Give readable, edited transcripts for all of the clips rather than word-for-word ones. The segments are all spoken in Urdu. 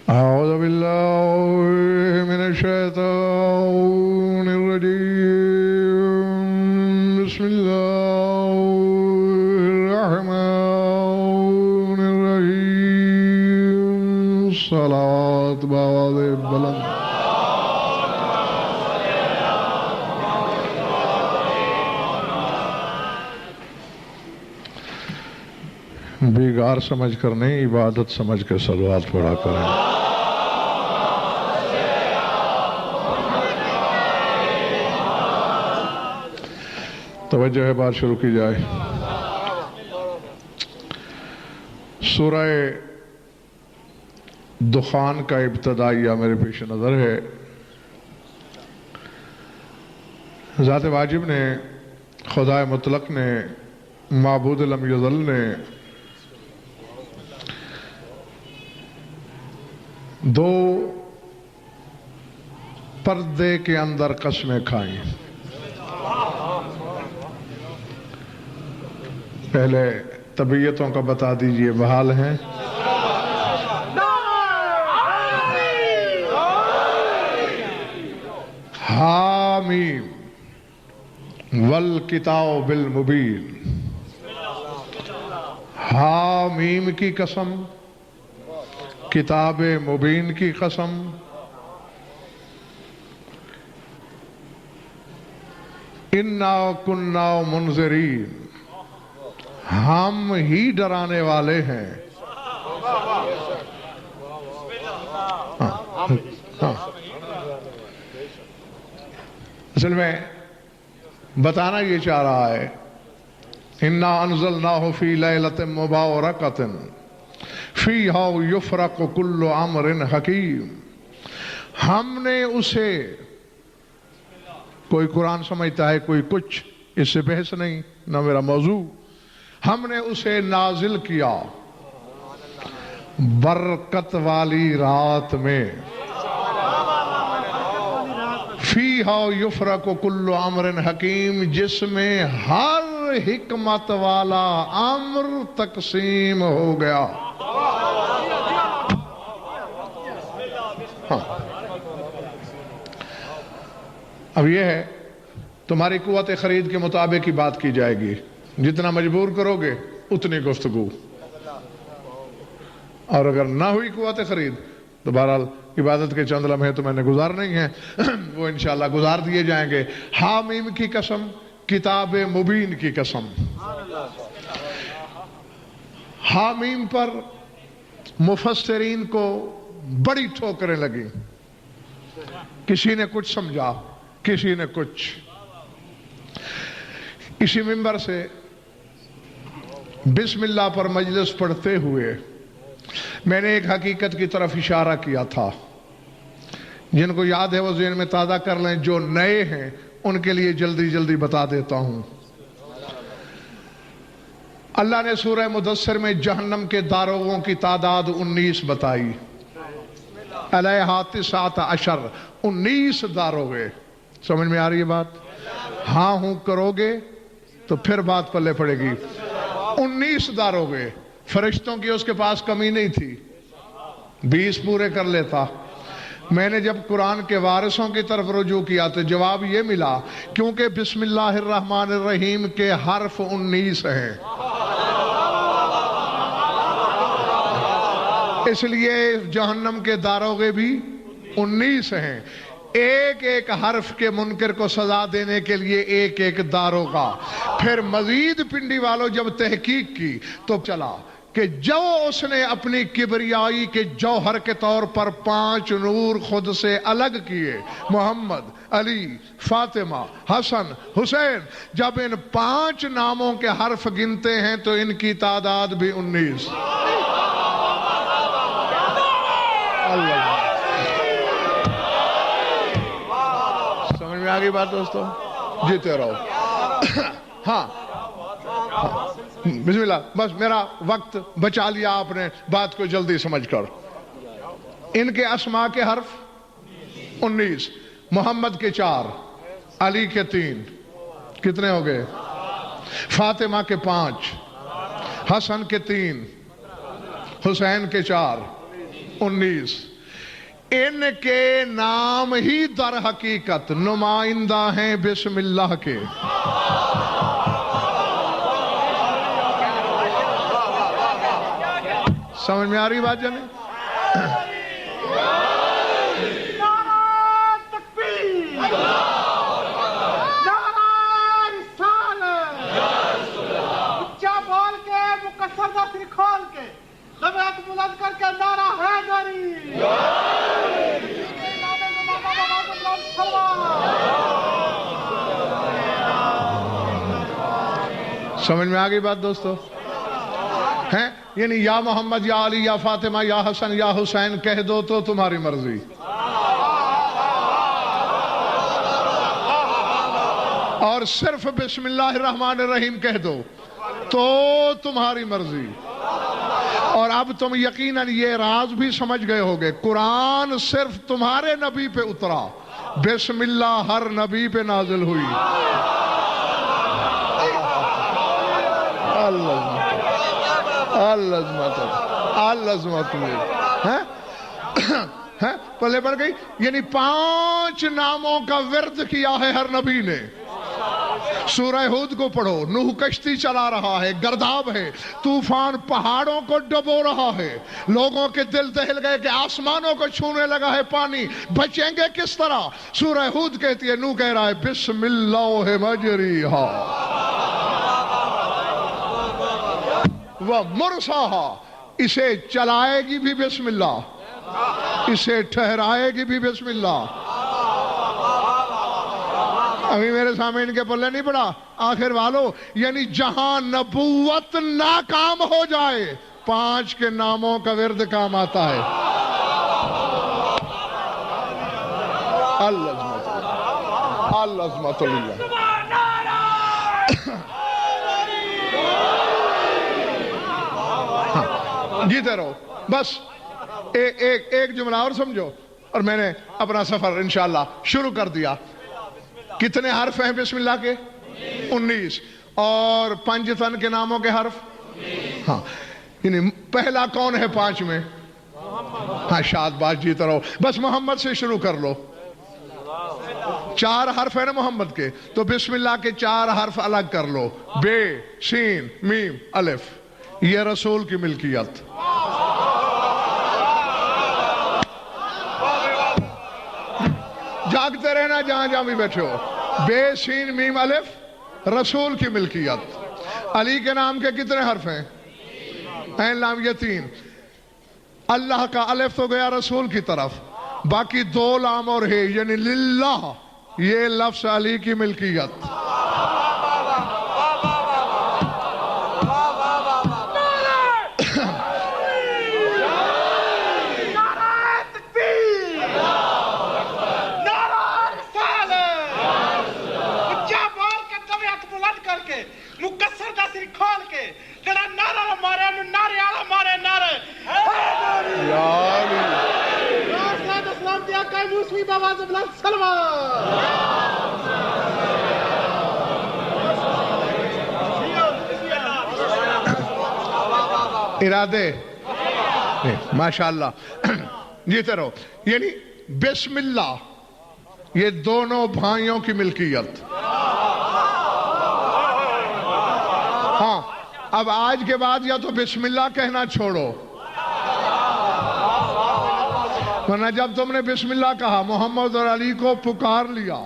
أعوذ بالله من الشيطان الرجيم بسم الله الرحمن الرحيم صلاة بآواز بلند بیگار سمجھ کر نہیں، عبادت سمجھ کے صلوات پڑھا کریں۔ توجہ ہے، بات شروع کی جائے۔ سورہ دخان کا ابتدائیہ میرے پیش نظر ہے۔ ذات واجب نے، خدا مطلق نے، معبود لم یزل نے دو پردے کے اندر قسمیں کھائیں۔ پہلے طبیعتوں کا بتا دیجئے، بحال ہیں؟ حامیم والکتاب المبین۔ حامیم کی قسم، کتاب مبین کی قسم، انا کنا منذرین، ہم ہی ڈرانے والے ہیں۔ اصل میں بتانا یہ چاہ رہا ہے، انا انزلناہ فی لیلۃ مبارکۃ فیہا یفرق کل امر حکیم۔ ہم نے اسے، کوئی قرآن سمجھتا ہے کوئی کچھ، اس سے بحث نہیں، نہ میرا موضوع۔ ہم نے اسے نازل کیا برکت والی رات میں، فیہا یفرق کل امر حکیم، جس میں ہر حکمت والا امر تقسیم ہو گیا۔ اب یہ ہے، تمہاری قوت خرید کے مطابق کی بات کی جائے گی، جتنا مجبور کرو گے اتنی گفتگو، اور اگر نہ ہوئی قوت خرید تو بہرحال عبادت کے چند لمحے تو میں نے گزارنے ہی ہیں، وہ انشاءاللہ گزار دیے جائیں گے۔ حامیم کی قسم، کتاب مبین کی قسم۔ حامیم پر مفسرین کو بڑی ٹھوکریں لگی، کسی نے کچھ سمجھا، کسی نے کچھ۔ اسی منبر سے بسم اللہ پر مجلس پڑھتے ہوئے میں نے ایک حقیقت کی طرف اشارہ کیا تھا، جن کو یاد ہے وہ ذہن میں تازہ کر لیں، جو نئے ہیں ان کے لیے جلدی جلدی بتا دیتا ہوں۔ اللہ نے سورہ مدثر میں جہنم کے داروغوں کی تعداد 19 بتائی، علیہا 19، 19 داروغے۔ سمجھ میں آ رہی ہے بات؟ ہاں ہوں کرو گے تو پھر بات پلے پڑے گی۔ 19 داروغے، فرشتوں کی اس کے پاس کمی نہیں تھی، 20 پورے کر لیتا۔ میں نے جب قرآن کے وارثوں کی طرف رجوع کیا تو جواب یہ ملا، کیونکہ بسم اللہ الرحمن الرحیم کے حرف 19 ہیں، اس لیے جہنم کے داروغے بھی 19 ہیں۔ ایک ایک حرف کے منکر کو سزا دینے کے لیے ایک ایک داروغہ۔ پھر مزید پنڈی والوں جب تحقیق کی تو چلا کہ جو اس نے اپنی کبریائی کے جوہر کے طور پر 5 نور خود سے الگ کیے، محمد، علی، فاطمہ، حسن، حسین، جب ان 5 ناموں کے حرف گنتے ہیں تو ان کی تعداد بھی 19۔ اللہ، سمجھ میں آگئی بات دوستو؟ جیتے رہو۔ ہاں بسم اللہ، بس میرا وقت بچا لیا آپ نے بات کو جلدی سمجھ کر۔ ان کے اسماء کے حرف 19، محمد کے 4، علی کے 3، کتنے ہو گئے؟ فاطمہ کے 5، حسن کے 3، حسین کے 4، 19۔ ان کے نام ہی در حقیقت نمائندہ ہیں بسم اللہ کے. سمجھ میں آ رہی بات جانے؟ کھول کے دبیت بلند کر کے نعرہ حیدری. سمجھ میں آ گئی بات دوستو؟ ہیں یعنی یا محمد یا علی یا فاطمہ یا حسن یا حسین کہہ دو تو تمہاری مرضی، اور صرف بسم اللہ الرحمن الرحیم کہہ دو تو تمہاری مرضی. اور اب تم یقیناً یہ راز بھی سمجھ گئے ہوگے، قرآن صرف تمہارے نبی پہ اترا، بسم اللہ ہر نبی پہ نازل ہوئی. العظمت پلے پڑ گئی. یعنی 5 ناموں کا ورد کیا ہے ہر نبی نے. سورہ ہود کو پڑھو، نوح کشتی چلا رہا ہے، گرداب ہے، طوفان پہاڑوں کو ڈبو رہا ہے، لوگوں کے دل دہل گئے کہ آسمانوں کو چھونے لگا ہے پانی، بچیں گے کس طرح؟ سورہ ہود کہتی ہے، نوح کہہ رہا ہے بسم اللہ مجریہا ومرساہا، اسے چلائے گی بھی بسم اللہ، اسے ٹھہرائے گی بھی بسم اللہ. ابھی میرے سامنے ان کے پلے نہیں پڑا آخر والو، یعنی جہاں نبوت ناکام ہو جائے 5 کے ناموں کا ورد کام آتا ہے. العظمت اللہ. جیتے رہو بس. ایک جملہ اور سمجھو اور میں نے اپنا سفر انشاءاللہ شروع کر دیا. کتنے حرف ہیں بسم اللہ کے؟ 19. اور پنجتن کے ناموں کے حرف؟ ہاں. یعنی پہلا کون ہے 5 میں؟ ہاں شاد باز. جیتے رہو بس. محمد سے شروع کر لو. 4 حرف ہے نا محمد کے، تو بسم اللہ کے 4 حرف الگ کر لو، بے، سین، میم، الف. یہ رسول کی ملکیت. جاگتے رہنا جہاں جہاں بھی بیٹھے ہو. بے، سین، میم، الف رسول کی ملکیت. علی کے نام کے کتنے حرف ہیں؟ عین لام یہ 3. اللہ کا الف تو گیا رسول کی طرف، باقی 2 لام اور ہے، یعنی للہ یہ لفظ علی کی ملکیت. ارادے ماشاءاللہ. جیتے رہو. یعنی بسم اللہ یہ دونوں بھائیوں کی ملکیت. ہاں اب آج کے بعد یا تو بسم اللہ کہنا چھوڑو، ورنہ جب تم نے بسم اللہ کہا محمد اور علی کو پکار لیا،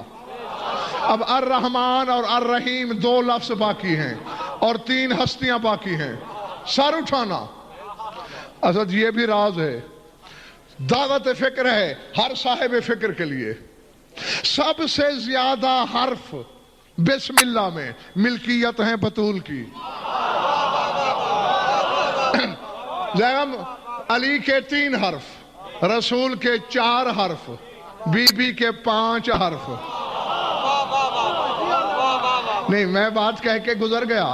اب الرحمن اور الرحیم 2 لفظ باقی ہیں اور 3 ہستیاں باقی ہیں. سر اٹھانا. اسد یہ بھی راز ہے، دعوت فکر ہے ہر صاحب فکر کے لیے. سب سے زیادہ حرف بسم اللہ میں ملکیت ہیں بطول کی. علی کے 3 حرف، رسول کے 4 حرف، بی بی کے 5 حرف. نہیں میں بات کہہ کے گزر گیا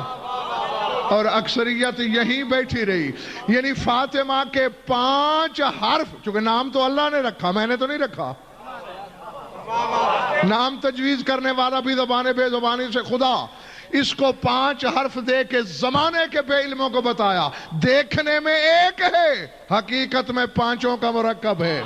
اور اکثریت یہیں بیٹھی رہی. یعنی فاطمہ کے 5 حرف، چونکہ نام تو اللہ نے رکھا، میں نے تو نہیں رکھا. نام تجویز کرنے والا بھی زبان بے زبانی سے خدا، اس کو 5 حرف دے کے زمانے کے بے علموں کو بتایا. دیکھنے میں ایک ہے، حقیقت میں 5 کا مرکب ہے.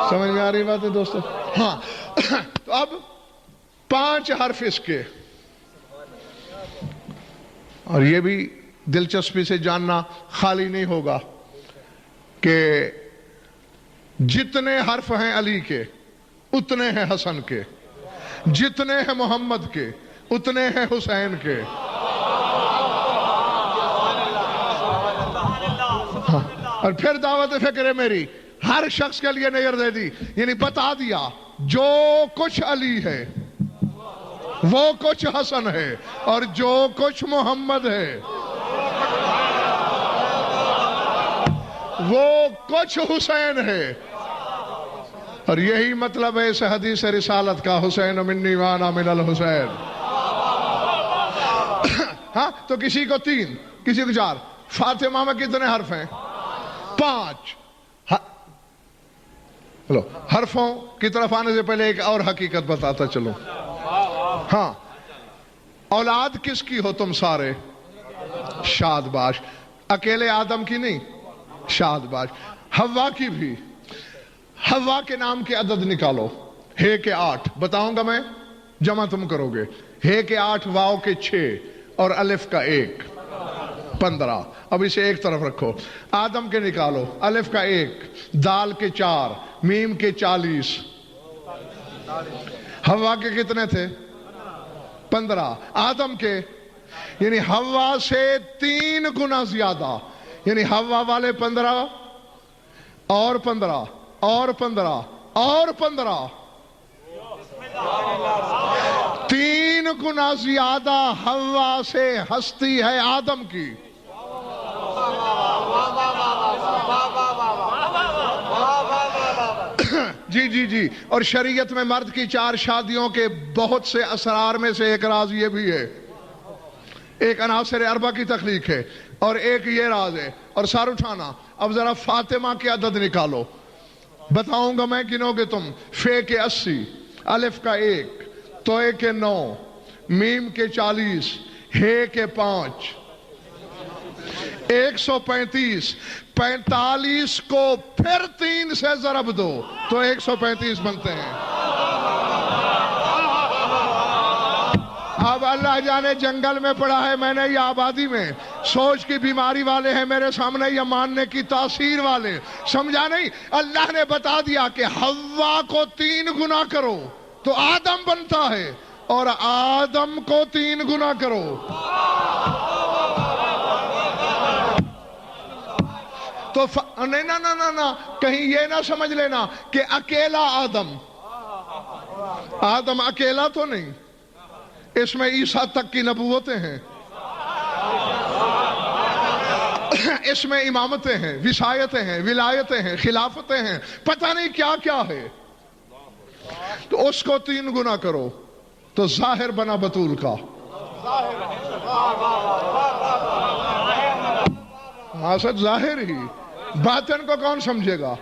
سمجھ میں آ رہی بات ہے دوستو؟ ہاں تو اب 5 حرف اس کے، اور یہ بھی دلچسپی سے جاننا خالی نہیں ہوگا کہ جتنے حرف ہیں علی کے اتنے ہیں حسن کے، جتنے ہیں محمد کے اتنے ہیں حسین کے۔ اور پھر دعوت فکر ہے میری، ہر شخص کے لیے نظر دے دی، یعنی بتا دیا جو کچھ علی ہے وہ کچھ حسن ہے اور جو کچھ محمد ہے وہ کچھ حسین ہے۔ اور یہی مطلب ہے اس حدیث رسالت کا، حسین منی وانا من الحسین۔ ہاں تو کسی کو 3 کسی کو 4۔ فاطمہ میں کتنے حرف ہیں؟ 5۔ چلو حرفوں کی طرف آنے سے پہلے ایک اور حقیقت بتاتا چلو۔ ہاں اولاد کس کی ہو تم سارے؟ شادباش۔ اکیلے آدم کی نہیں، شادباش۔ حوا کی بھی۔ حوا کے نام کے عدد نکالو، ہے کے 8 بتاؤں گا میں، جمع تم کرو گے۔ ہے کے 8، واو کے 6 اور الف کا 1، 15۔ اب اسے ایک طرف رکھو۔ آدم کے نکالو، الف کا 1، دال کے 4، میم کے 40۔ حوا کے کتنے تھے؟ 15۔ آدم کے یعنی حوا سے 3 گنا زیادہ، یعنی حوا والے 15 اور 15 اور 15 اور 15، 3 گنا زیادہ حوا سے ہستی ہے آدم کی۔ جی جی جی۔ اور شریعت میں مرد کی 4 شادیوں کے بہت سے اسرار میں سے ایک راز یہ بھی ہے، ایک عناصر اربع کی تخلیق ہے اور ایک یہ راز ہے۔ اور سار اٹھانا، اب ذرا فاطمہ کے عدد نکالو، بتاؤں گا میں، گنو گے تم۔ فے کے 80، الف کا 1، توئے کے 9، میم کے 40، ہے کے 5، 135۔ 45 کو پھر 3 سے ضرب دو تو 135 بنتے ہیں۔ اب اللہ جانے جنگل میں پڑا ہے میں نے یا آبادی میں، سوچ کی بیماری والے ہیں میرے سامنے یا ماننے کی تاثیر والے، سمجھا نہیں؟ اللہ نے بتا دیا کہ حوا کو 3 گنا کرو تو آدم بنتا ہے، اور آدم کو 3 گنا کرو۔ تو نہیں نہ کہیں یہ نہ سمجھ لینا کہ اکیلا آدم اکیلا تو نہیں، اس میں عیسیٰ تک کی نبوتیں ہیں، اس میں امامتیں ہیں، وصایتیں ہیں، ولایتیں ہیں، خلافتیں ہیں، پتہ نہیں کیا کیا ہے۔ تو اس کو 3 گنا کرو تو ظاہر بنا بطول کا۔ ہاں سچ ظاہر ہی، باطن کو کون سمجھے گا؟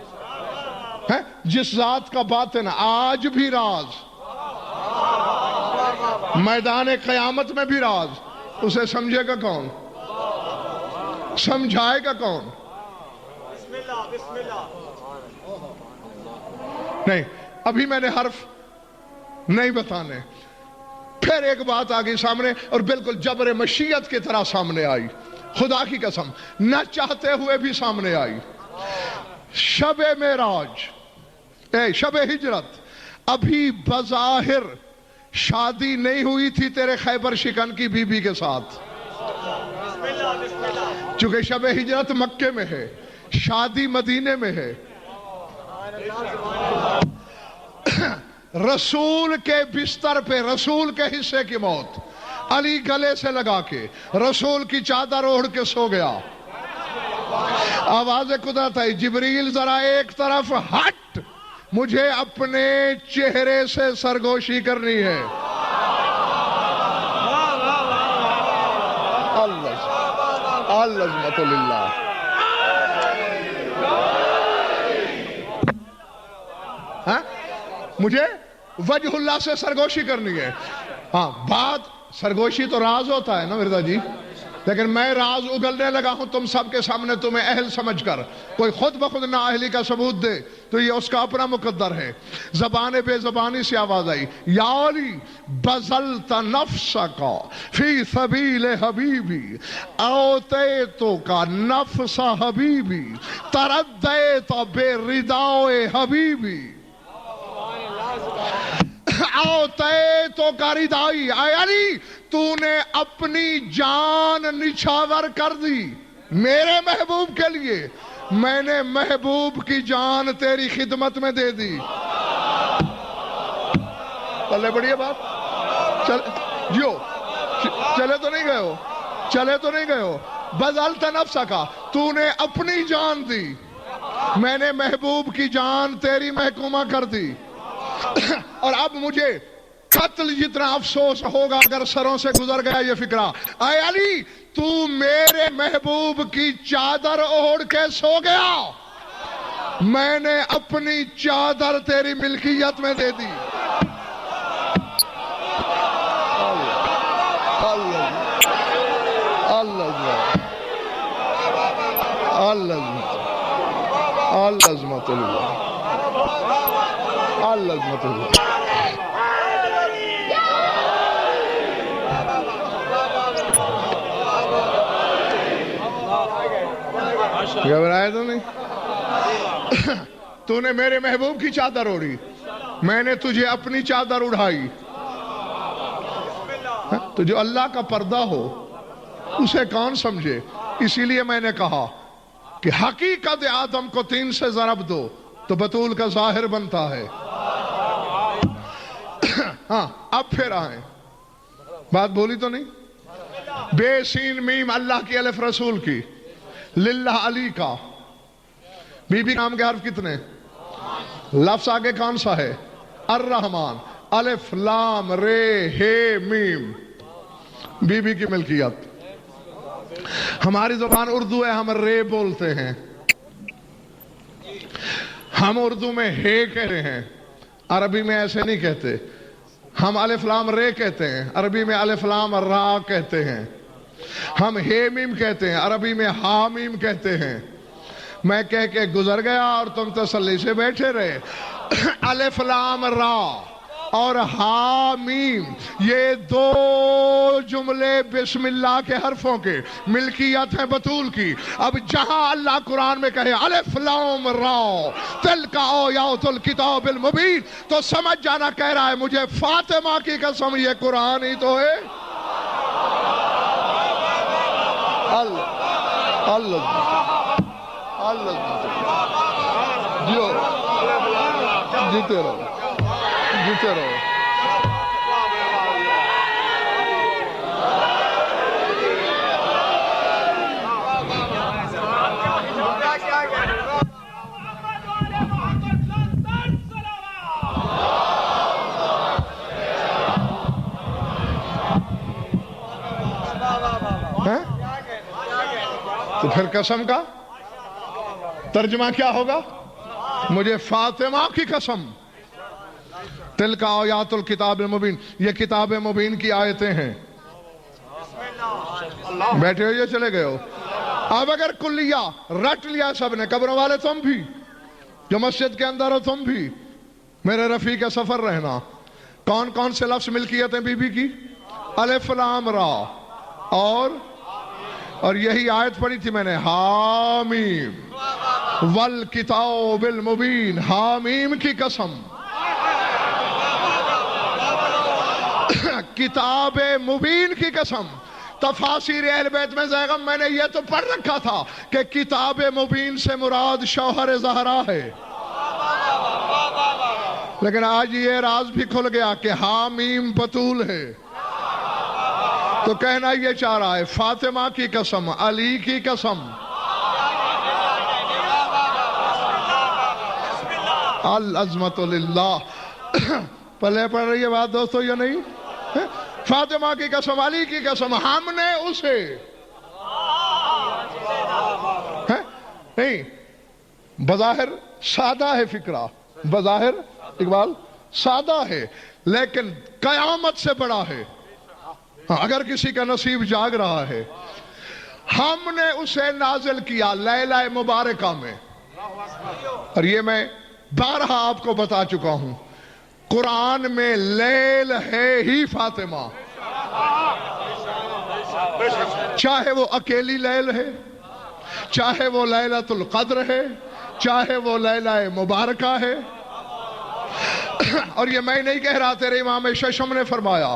جس ذات کا باطن آج بھی راز، میدان قیامت میں بھی راز، اسے سمجھے گا کون؟ سمجھائے گا کون؟ نہیں، ابھی میں نے حرف نہیں بتانے۔ پھر ایک بات آگئی سامنے اور بالکل جبر مشیت کی طرح سامنے آئی، خدا کی قسم نہ چاہتے ہوئے بھی سامنے آئی۔ شب معراج، شب ہجرت، ابھی بظاہر شادی نہیں ہوئی تھی تیرے خیبر شکن کی بی بی کے ساتھ، چونکہ شب ہجرت مکے میں ہے، شادی مدینے میں ہے۔ رسول کے بستر پہ رسول کے حصے کی موت، علی گلے سے لگا کے رسول کی چادر اوڑھ کے سو گیا۔ آواز قدرت ہے، جبریل ذرا ایک طرف ہٹ، مجھے اپنے چہرے سے سرگوشی کرنی ہے۔ العظمت للہ۔ مجھے وجہ اللہ سے سرگوشی کرنی ہے۔ ہاں بات سرگوشی تو راز ہوتا ہے نا مرزا جی، لیکن میں راز اگلنے لگا ہوں تم سب کے سامنے تمہیں اہل سمجھ کر. کوئی خود بخود نہ اہلی کا ثبوت دے تو یہ اس کا اپنا مقدر ہے. زبان بے زبانی سے آواز آئی یا علی بذلت نفسک فی سبیل حبیبی اوتیتو کا نفس حبیبی تردیت بے رداء حبیبی اوتیتو کا ردائی. اے علی تو نے اپنی جان نچھاور کر دی میرے محبوب کے لیے, میں نے محبوب کی جان تیری خدمت میں دے دی. پلے بڑھیا بات جیو چلے تو نہیں گئے ہو. بذلت نفسک تو نے اپنی جان دی, میں نے محبوب کی جان تیری محکومہ کر دی. اور اب مجھے قتل جتنا افسوس ہوگا اگر سروں سے گزر گیا یہ فکرہ. اے علی تو میرے محبوب کی چادر اوڑھ کے سو گیا, میں نے اپنی چادر تیری ملکیت میں دے دی. العظمت اللہ گھبرائے تو نہیں. تو نے میرے محبوب کی چادر اوڑھی, میں نے تجھے اپنی چادر اڑھائی. تو جو اللہ کا پردہ ہو اسے کون سمجھے. اسی لیے میں نے کہا کہ حقیقت آدم کو 3 سے ضرب دو تو بطول کا ظاہر بنتا ہے. ہاں اب پھر آئیں, بات بولی تو نہیں. بے سین میم اللہ کی الف رسول کی, للہ علی کا. بی بی نام کے حرف کتنے؟ لفظ آگے کون سا ہے؟ الرحمن. الف لام رے ہے میم, بی بی کی ملکیت. ہماری زبان اردو ہے, ہم رے بولتے ہیں, ہم اردو میں ہے کہہ رہے ہیں, عربی میں ایسے نہیں کہتے. ہم الف لام رے کہتے ہیں, عربی میں الف لام را کہتے ہیں. ہم ہے میم کہتے ہیں, عربی میں ہا میم کہتے ہیں. میں کہہ کے گزر گیا اور تم تسلی سے بیٹھے رہے. الف لام را اور ہا میم یہ 2 جملے بسم اللہ کے حرفوں کے ملکیت ہیں بطول کی. اب جہاں اللہ قرآن میں کہے الف لام را تلک آیات الکتاب المبین تو سمجھ جانا کہہ رہا ہے مجھے فاطمہ کی قسم یہ قرآن ہی تو ہے. جیتے رہو. تو پھر قسم کا ترجمہ کیا ہوگا؟ مجھے فاطمہ کی قسم. تلک آیات الکتاب المبین, یہ کتاب مبین کی آیتیں ہیں. بیٹھے ہو یہ چلے گئے ہو. اب اگر کلیہ رٹ لیا سب نے, قبروں والے تم بھی جو مسجد کے اندر ہو تم بھی, میرے رفیق سفر رہنا, کون کون سے لفظ ملکیت ہیں بی بی کی؟ الف لام را اور یہی آیت پڑھی تھی میں نے, حامیم والکتاب المبین, حامیم کی قسم. کتاب مبین کی قسم. تفاسیر اہل بیت میں زیغم میں نے یہ تو پڑھ رکھا تھا کہ کتاب مبین سے مراد شوہر زہرا ہے, لیکن آج یہ راز بھی کھل گیا کہ حامیم بطول ہے. تو کہنا یہ چاہ رہا ہے فاطمہ کی قسم, علی کی قسم. العظمت للہ. پلے پڑھ رہی ہے بات دوستو یا نہیں؟ فاطمہ کی قسم, علی کی قسم, ہم نے اسے نہیں. بظاہر سادہ ہے فکرہ, بظاہر اقبال سادہ ہے, لیکن قیامت سے بڑا ہے. اگر کسی کا نصیب جاگ رہا ہے ہم نے اسے نازل کیا لیلہ مبارکہ میں، اور یہ میں بارہا آپ کو بتا چکا ہوں، قرآن میں لیل ہے ہی فاطمہ، چاہے وہ اکیلی لیل ہے، چاہے وہ لیلۃ القدر ہے، چاہے وہ لیلہ مبارکہ ہے۔ اور یہ میں نہیں کہہ رہا، تیرے امام ششم نے فرمایا،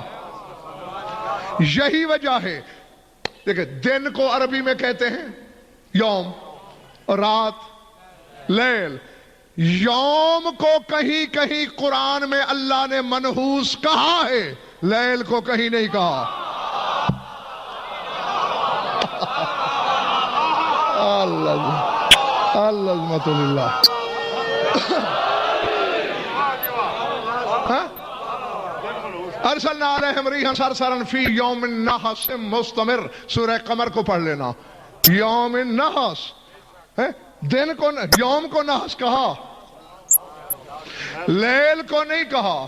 یہی وجہ ہے۔ دیکھیں، دن کو عربی میں کہتے ہیں یوم، اور رات لیل۔ یوم کو کہیں کہیں قرآن میں اللہ نے منحوس کہا ہے، لیل کو کہیں نہیں کہا۔ العظمت للہ۔ ارسلنا علیہم ریحا صرصرا فی یوم نحس مستمر، سورہ قمر کو پڑھ لینا۔ یوم نحس، دن کو، یوم کو نحس کہا، لیل کو نہیں کہا،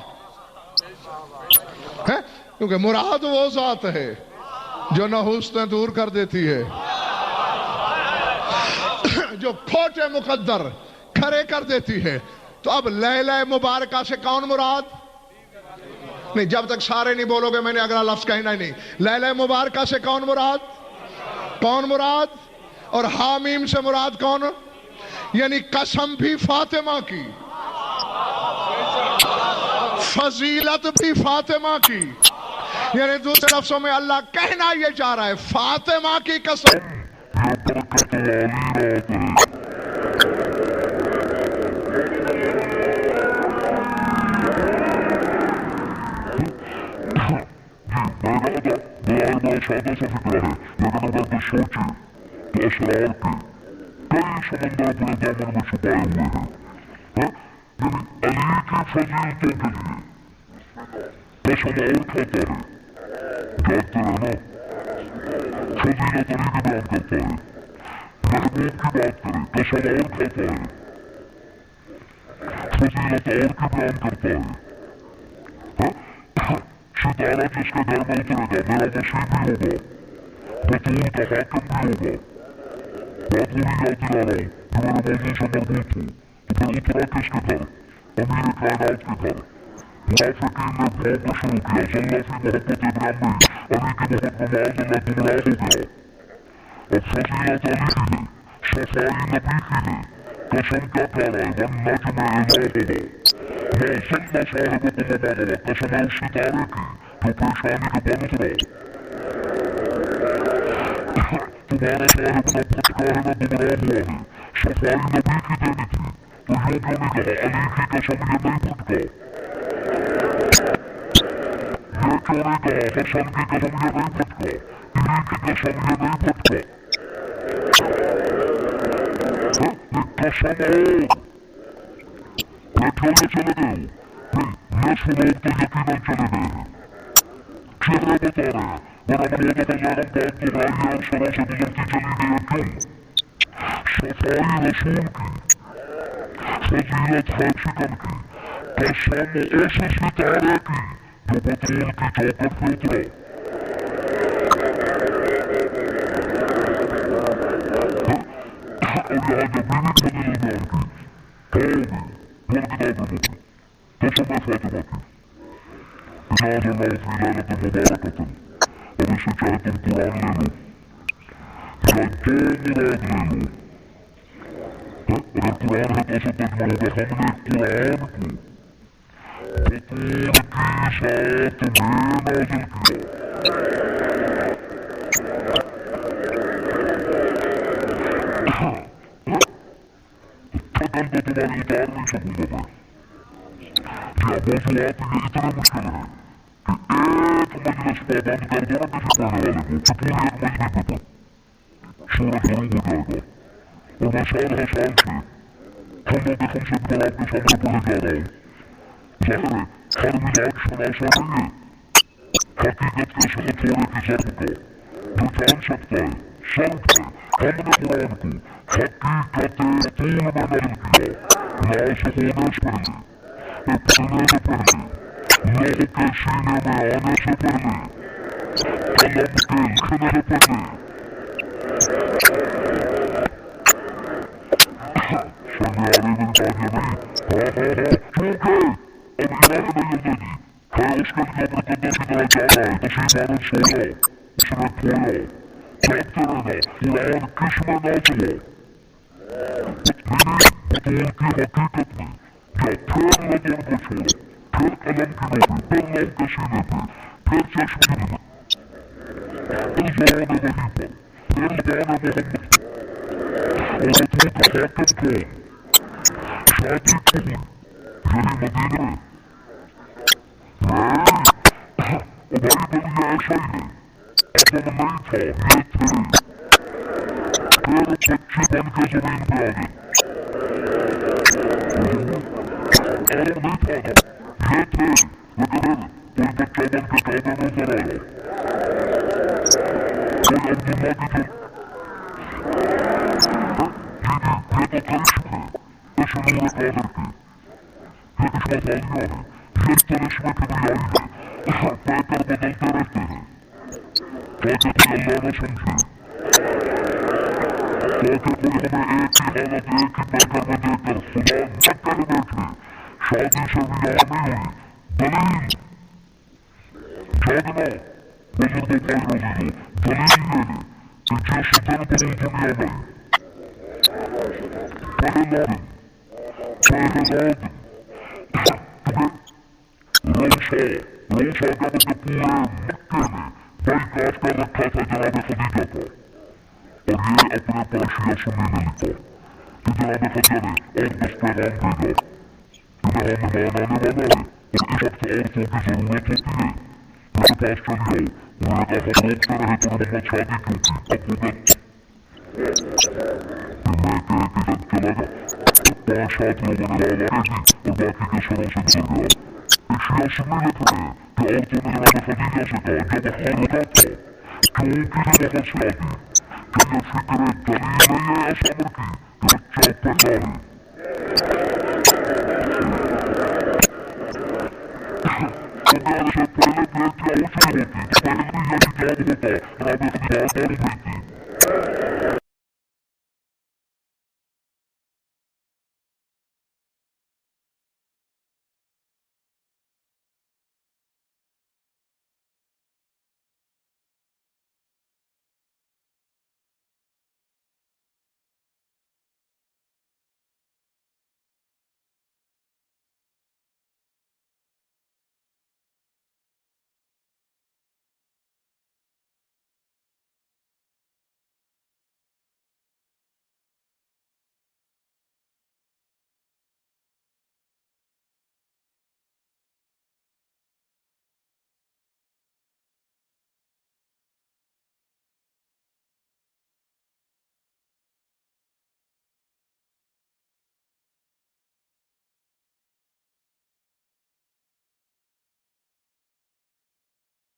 کیونکہ مراد وہ ذات ہے جو نحوستیں دور کر دیتی ہے، جو کھوٹے مقدر کھڑے کر دیتی ہے۔ تو اب لیلہ مبارکہ سے کون مراد؟ نہیں، جب تک سارے نہیں بولو گے میں نے اگلا لفظ کہنا ہی نہیں۔ لیلہ مبارکہ سے کون مراد؟ کون مراد؟ اور حامیم سے مراد کون؟ یعنی قسم بھی فاطمہ کی، فضیلت بھی فاطمہ کی، یعنی دوسرے لفظوں میں اللہ کہنا یہ چاہ رہا ہے فاطمہ کی قسم۔ سادہ سا فکر ہے، لیکن اگر تو سوچے تو اسرار کے کئی سمندر اپنے دامن میں چھپائے ہوئے ہیں۔ یعنی علی کی فضیلتوں کے لیے قسم اور کھاتا ہے، جانتے ہیں نا، فضیلت علی کی بیان کرتا ہے، محبوب کی بات کرے قسم اور کھاتا ہے، فضیلت اور کی بیان کرتا ہے۔ ستارہ جس کے گھر میں اترے گا میرا وسیع بھی ہوگا، بطول کا حاکم بھی ہوگا۔ بات وہی یاد دلا رہا ہوں جو میرے موضوع سے مربوط ہو۔ تو پھر اترا کس کے گھر؟ امیر کائنات کے گھر۔ منافقین نے بھونکنا شروع کیا، ذلہ فی محبت ابراہیم، علی کی محبت میں معاذ اللہ گمراہ ہو گیا۔ اب فضیلت علی کی ہے، صفائی نبی کی ہے، قسم کیا کہہ رہا ہے؟ والنجم اذا ہوا ما ضل صاحبكم وما غوى، قسم ہے اس ستارے کی جو پیشانی کے بل اترا۔ تمہارا صاحب نہ بھٹکا ہے نہ گمراہ ہوا ہے، صفائی نبی کی دینی تھی، تو یوں کیوں نہیں کہا علی کی قسم یہ نہیں بھٹکا؟ یہ کیوں نہیں کہا حسن کی قسم یہ نہیں بھٹکا، علی کی قسم یہ نہیں بھٹکا؟ قسم اور بیٹھے چلے گئے ہو، نصف لوگ تو یقیناً چلے گئے ہیں، چہرے بتا رہے ہیں، ورنہ ملوگت اللہ پاک تو غالیہ اور سروں سے گزرتی چلی گئی ہے۔ کیوں؟ صفائی رسول کی، فضیلت حاشقن کی، قسم اس ستارے کی جو بطول کی چوکٹ پہ اترا۔ اور یہاں جب بھی فضیلت بیان کی کہو گے کتاب میں قسم فاطمہ کی، اجاز اللہ فی لیلۃ مبارکۃ۔ اور اسے چاہے تم قرآن لے لو یا جو مراد لے لو، اگر قرآن ہے تو اسے تجمہ ہوگا ہم نے قرآن کو بطول کی ساتھ میں نازل کیا۔ پھٹل تو تمہاری اتار نہیں سکوں گا میں۔ موضوعات یہ اتنے مشکل ہیں کہ ایک مجلس پابند کر دو نا کسی پڑھنے والے کو کہ پورے ایک مہینے پہ تک سورج غروب ہو جائے گا۔ اور میں سال ہر سال سے کھلوں کے خم سے بنا آپ کے سامنے پڑھے جا رہا ہوں۔ ظاہر ہے ہر مزاج شناسا نہیں ہے، حقیقت کے ساتھ تھوڑے کی ضرب کا جو جان سکتا ہے سمجھ ہے۔ ہم نے قرآن کو حقیقت طول میں نازل کیا، ناسخ ہونے سے پہلے، ابتداء سے پہلے، لوح کے سینے میں آنے سے پہلے، قلم کے لکھنے سے پہلے، میری تاجیہ نہیں. چونکہ اب ایران نہیں ہوتا جی ہے اس کے لیے مقدس کی طرح جانا ہے. تشریف آنے سویا اس نے کھویا جاگتے رہنا. قرآن کس میں نہ چلا بطول کی حقیقت میں یا پھر لبن کو چھوڑا پھر قلم کی نوبے پھر لو کے سینے پہ پھر چشمیر میں پھر زبان وحی پر پھر لبان محمد پر اور بطول کا حاکم کون شادی کون یہی مدینہ ہے. بھائی بڑی ایسا ہی ہے. اب نہیں تھا یہ تھے پھر بچے بن کے زمین پہ آ گئے. عرب نہیں تھا یہ تھے لیکن کوئی بچہ بن کے کعبے میں نظر آیا. کوئی عبداللہ کی جو یہ تو کرشم ہے اس نور قادر کے یہ اشرافالیہ ہے. یہ کرشمے کی بریائی ہے. پیکر بدلتے رہتے ہیں تاکہ کوئی اللہ نہ سمجھے تاکہ کوئی ہمیں ایک ہی حالت ایک ہی پیکر میں دے کر خدا نہ کر بیٹھے. شادی سے بیاہ نہیں ہوئی دلیل جاگنا بزرگوں کا عزیزو دلیل یہ ہے کہ جس دن کو دنیا میں پہلا دن پہلا دن روشا جب کہ پورے مکے میں بائیکاٹ کر رکھا تھا جناب خدیجہ کا اور یہ اپنے پاشیہ سنی نے لکھا کہ جناب خدیجہ نے اور 10 پیغام بھیجا کہ یہاں مہمان آنے والا ہے اور اس وقت عورتوں کی ضرورت ہوتی ہے میرے پاس چلی آؤ. انہوں نے کہا روکتے رہے تو محمد شادی کیوں کی اب وہ میں کہہ کے جب چلا گیا 5 7 لوگوں نے آوارے دی اور باقی کے سروں سے گزر گیا. شیعہ سنی لکھ رہے ہیں کہ عورتوں نے جناب خدیجہ سے کہا جب خارجہ تھا کیوں کی ہے بہت شادی کہ یہ فکر دلیل نہیں ہے اس امر کی کہ بچہ پیدا ہے. اگر سے پہلے بیٹیاں اوچھی ہوتی تو پہلے بھی یہی جواب ہوتا جناب خدیجہ آسانی ہوتی.